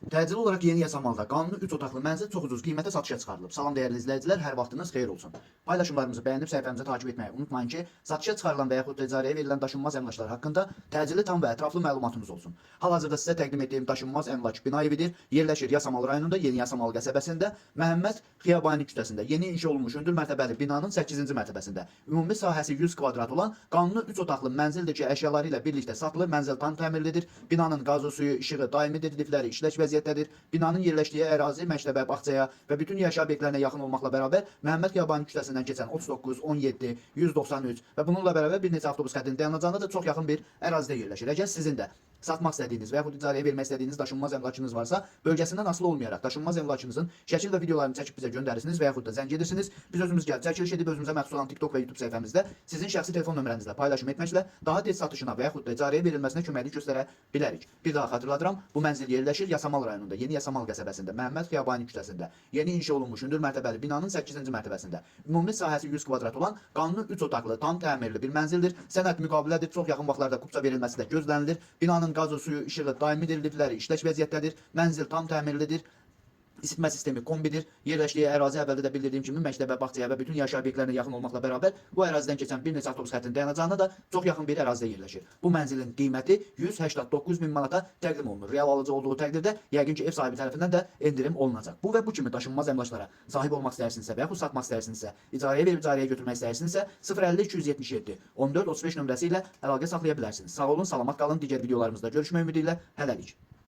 Təcili olaraq yeni yasamalda qanuni 3 otaqlı mənzil çox ucuz qiymətə satışa çıxarılıb. Salam dəyərli izləyicilər, hər vaxtınız xeyir olsun. Paylaşımlarımızı bəyənib səhifəmizə takib etməyi unutmayın ki, satışa çıxarılan və yaxud da icarəyə verilən daşınmaz əmlaklar haqqında təcili, tam və ətraflı məlumatınız olsun. Hal-hazırda sizə təqdim etdiyim daşınmaz əmlak bina evidir. Yerləşir Yasamal rayonunda, Yeni Yasamal qəsəbəsində, Məhəmməd Xiyabani küçəsində. Yeni inşa olunmuş hündür mərtəbəli binanın 8-ci mərtəbəsində. Ümumi sahəsi 100 kvadrat olan qanuni 3 otaqlı mənzildir ki, əşyaları ilə birlikdə satılır. Mənzil tam təmirlidir. Binanın qazı, suyu, işığı daimidir, lifləri işlək vəziyyətdədir. Binanın yerləşdiyi ərazi məktəbə, bağçaya və bütün yaşayış obyektlərinə yaxın olmaqla bərabər Məhəmməd Xiyabani küçəsindən keçən 39, 17, 193 və bununla bərabər bir neçə avtobus xəttinin dayanacağında da çox yaxın bir ərazidə yerləşir. Əgər sizin də satmaq istədiyiniz və yaxud icarəyə vermək istədiyiniz daşınmaz əmlakınız varsa, bölgəsindən asılı olmayaraq daşınmaz əmlakınızın şəkil və videolarını çəkib bizə göndərirsiniz və yaxud da zəng edirsiniz. Biz özümüz gəlib çəkiliş edib özümüzə məxsus olan TikTok və YouTube səhifəmizdə sizin şəxsi telefon nömrənizlə paylaşım etməklə daha tez satışına və yaxud da icarəyə verilməsinə köməklik göstərə bilərik. Bir daha xatırladıram, bu mənzil yerləşir Yasamal rayonunda, Yeni Yasamal qəsəbəsində, Məhəmməd Xiyabani küçəsində, yeni inşa olunmuş hündür mərtəbəli binanın 8-ci mərtəbəsində. Ümumi sahəsi 100 kvadrat olan qanuni 3 otaqlı, tam təmirli bir mənzildir. Sənəd müqavilədir, çox yaxın vaxtlarda kupça verilməsi də gözlənilir. Binanın qazı, suyu, işığı daimidir, lifləri işlək vəziyyətdədir. Mənzil tam təmirlidir. İsitmə sistemi kombidir. Yerləşdiyi ərazi əvvəldə də bildirdiyim kimi məktəbə, bağçaya və bütün yaşayış obyektlərinə yaxın olmaqla bərabər bu ərazidən keçən bir neçə avtobus xəttinin dayanacağına da çox yaxın bir ərazidə yerləşir. Bu mənzilin qiyməti 189 min manata təqdim olunur. Real alıcı olduğu təqdirdə yəqin ki, ev sahibi tərəfindən də endirim olunacaq. Bu və bu kimi daşınmaz əmlaklara sahib olmaq istəyirsinizsə və yaxud satmaq istəyirsinizsə, icarəyə verib icarəyə götürmək istəyirsinizsə 050 277 14 35 nömrəsi ilə əlaqə saxlaya bilərsiniz. Sağ olun, salamat qalın. Digər videolarımızda görüşmək ümidi ilə hələlik.